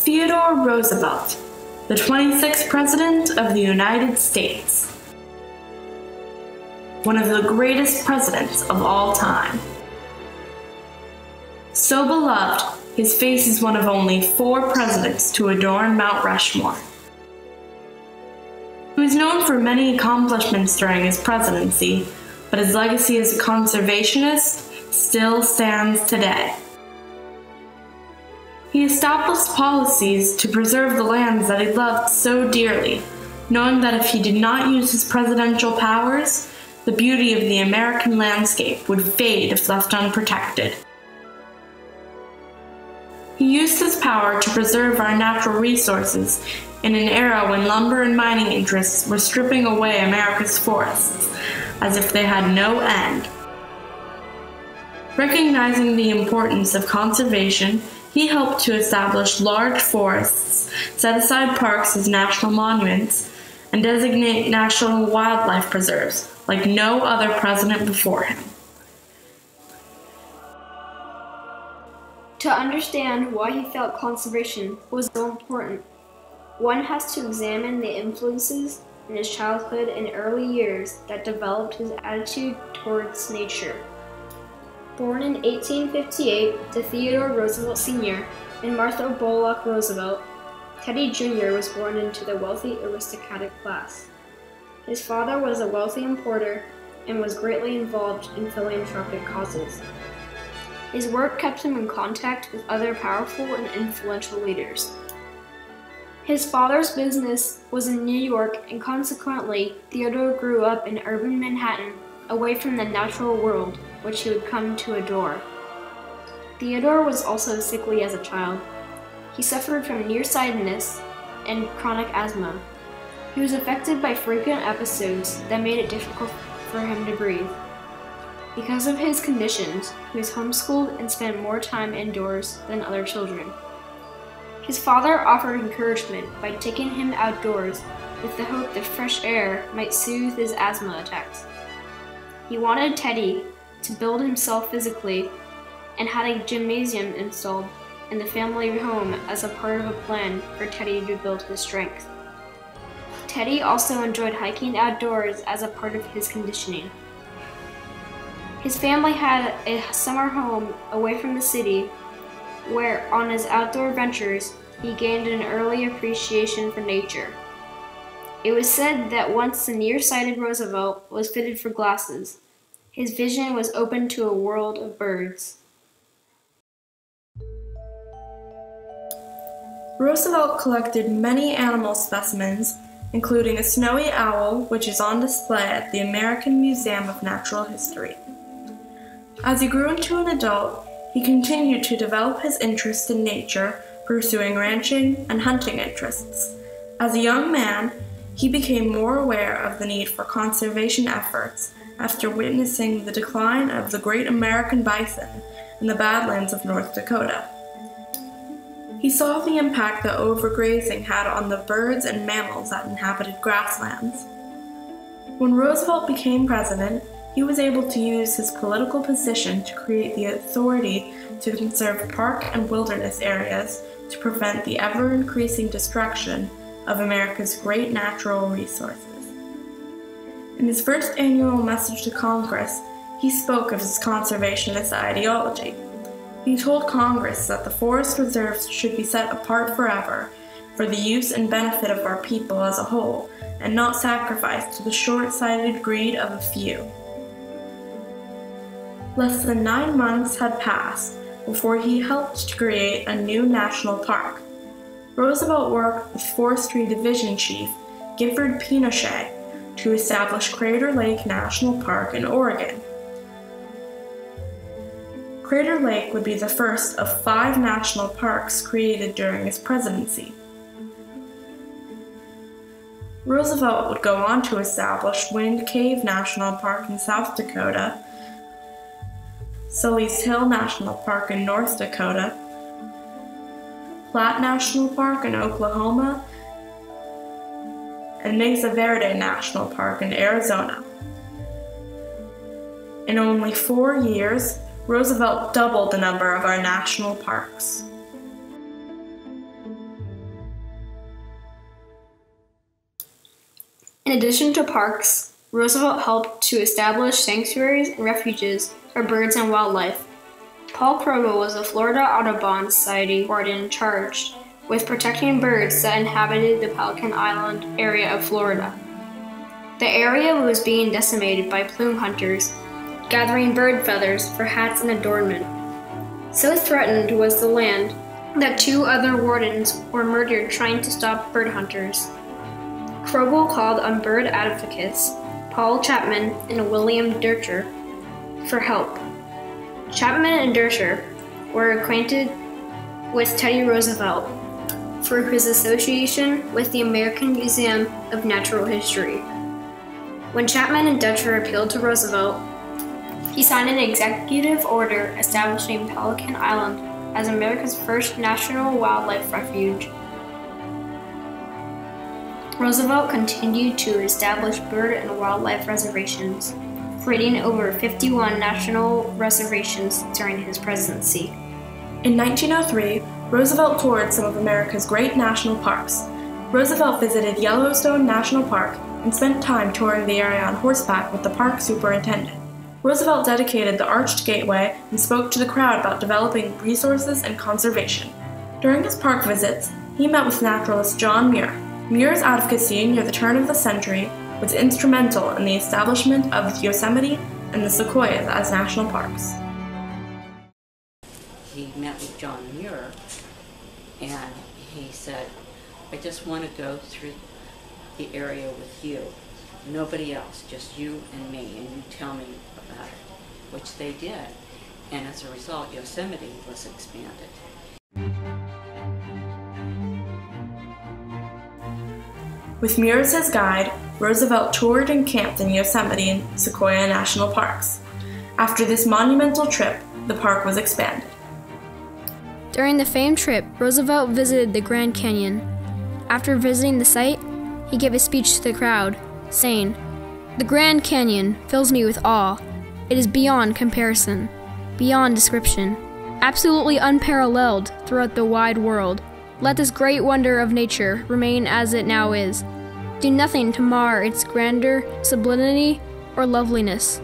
Theodore Roosevelt, the 26th President of the United States. One of the greatest presidents of all time. So beloved, his face is one of only 4 presidents to adorn Mount Rushmore. He was known for many accomplishments during his presidency, but his legacy as a conservationist still stands today. He established policies to preserve the lands that he loved so dearly, knowing that if he did not use his presidential powers, the beauty of the American landscape would fade if left unprotected. He used his power to preserve our natural resources in an era when lumber and mining interests were stripping away America's forests, as if they had no end. Recognizing the importance of conservation, he helped to establish large forests, set aside parks as national monuments, and designate national wildlife preserves like no other president before him. To understand why he felt conservation was so important, one has to examine the influences in his childhood and early years that developed his attitude towards nature. Born in 1858 to Theodore Roosevelt Sr. and Martha Bullock Roosevelt, Teddy Jr. was born into the wealthy aristocratic class. His father was a wealthy importer and was greatly involved in philanthropic causes. His work kept him in contact with other powerful and influential leaders. His father's business was in New York, and consequently, Theodore grew up in urban Manhattan, away from the natural world, which he would come to adore. Theodore was also sickly as a child. He suffered from nearsightedness and chronic asthma. He was affected by frequent episodes that made it difficult for him to breathe. Because of his conditions, he was homeschooled and spent more time indoors than other children. His father offered encouragement by taking him outdoors with the hope that fresh air might soothe his asthma attacks. He wanted Teddy to build himself physically and had a gymnasium installed in the family home as a part of a plan for Teddy to build his strength. Teddy also enjoyed hiking outdoors as a part of his conditioning. His family had a summer home away from the city where, on his outdoor ventures, he gained an early appreciation for nature. It was said that once the nearsighted Roosevelt was fitted for glasses, his vision was open to a world of birds. Roosevelt collected many animal specimens, including a snowy owl, which is on display at the American Museum of Natural History. As he grew into an adult, he continued to develop his interest in nature, pursuing ranching and hunting interests. As a young man, he became more aware of the need for conservation efforts after witnessing the decline of the great American bison in the Badlands of North Dakota. He saw the impact that overgrazing had on the birds and mammals that inhabited grasslands. When Roosevelt became president, he was able to use his political position to create the authority to conserve park and wilderness areas to prevent the ever-increasing destruction of America's great natural resources. In his first annual message to Congress, he spoke of his conservationist ideology. He told Congress that the forest reserves should be set apart forever for the use and benefit of our people as a whole, and not sacrificed to the short-sighted greed of a few. Less than 9 months had passed before he helped to create a new national park. Roosevelt worked with Forestry Division Chief Gifford Pinchot to establish Crater Lake National Park in Oregon. Crater Lake would be the first of 5 national parks created during his presidency. Roosevelt would go on to establish Wind Cave National Park in South Dakota, Sully's Hill National Park in North Dakota, Platte National Park in Oklahoma, and Mesa Verde National Park in Arizona. In only 4 years, Roosevelt doubled the number of our national parks. In addition to parks, Roosevelt helped to establish sanctuaries and refuges for birds and wildlife. Paul Krogel was the Florida Audubon Society warden charged with protecting birds that inhabited the Pelican Island area of Florida. The area was being decimated by plume hunters, gathering bird feathers for hats and adornment. So threatened was the land that 2 other wardens were murdered trying to stop bird hunters. Krogel called on bird advocates Paul Chapman and William Dercher for help. Chapman and Dercher were acquainted with Teddy Roosevelt through his association with the American Museum of Natural History. When Chapman and Dercher appealed to Roosevelt, he signed an executive order establishing Pelican Island as America's first national wildlife refuge. Roosevelt continued to establish bird and wildlife reservations, creating over 51 national reservations during his presidency. In 1903, Roosevelt toured some of America's great national parks. Roosevelt visited Yellowstone National Park and spent time touring the area on horseback with the park superintendent. Roosevelt dedicated the Arched Gateway and spoke to the crowd about developing resources and conservation. During his park visits, he met with naturalist John Muir. Muir's advocacy near the turn of the century was instrumental in the establishment of Yosemite and the Sequoias as national parks. He met with John Muir, and he said, I just want to go through the area with you. Nobody else, just you and me, and you tell me about it, which they did. And as a result, Yosemite was expanded. With Muir as his guide, Roosevelt toured and camped in Yosemite and Sequoia National Parks. After this monumental trip, the park was expanded. During the famed trip, Roosevelt visited the Grand Canyon. After visiting the site, he gave a speech to the crowd, saying, "The Grand Canyon fills me with awe. It is beyond comparison, beyond description, absolutely unparalleled throughout the wide world. Let this great wonder of nature remain as it now is. Do nothing to mar its grandeur, sublimity, or loveliness.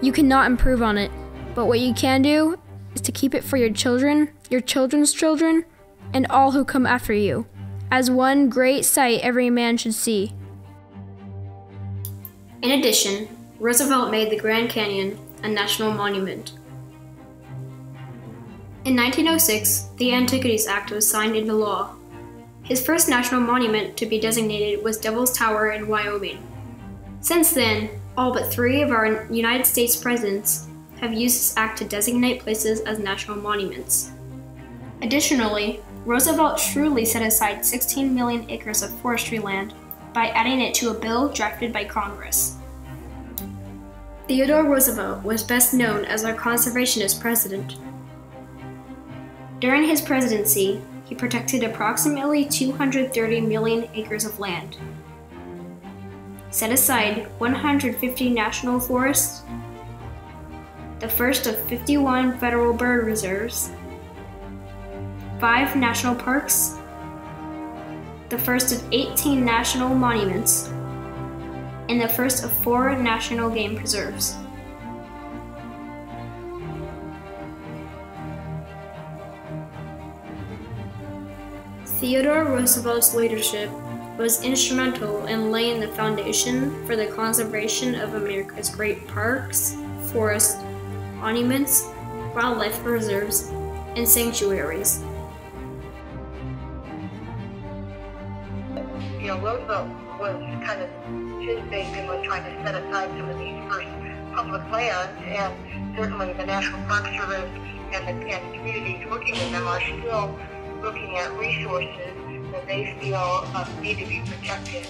You cannot improve on it, but what you can do is to keep it for your children, your children's children, and all who come after you, as one great sight every man should see." In addition, Roosevelt made the Grand Canyon a national monument. In 1906, the Antiquities Act was signed into law. His first national monument to be designated was Devil's Tower in Wyoming. Since then, all but 3 of our United States presidents have used this act to designate places as national monuments. Additionally, Roosevelt truly set aside 16 million acres of forestry land by adding it to a bill drafted by Congress. Theodore Roosevelt was best known as our conservationist president. During his presidency, he protected approximately 230 million acres of land, set aside 150 national forests, the first of 51 federal bird reserves, 5 national parks, the first of 18 national monuments, and the first of 4 national game preserves. Theodore Roosevelt's leadership was instrumental in laying the foundation for the conservation of America's great parks, forests, monuments, wildlife reserves, and sanctuaries. Roosevelt was kind of his big thing was trying to set aside some of these first public lands, and certainly the National Park Service and the communities working in them are still looking at resources that they feel need to be protected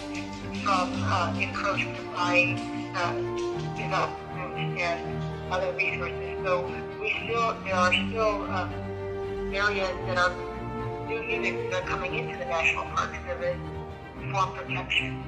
from encroachment by development and other resources. So there are still areas that are new units that are coming into the National Park Service for protection.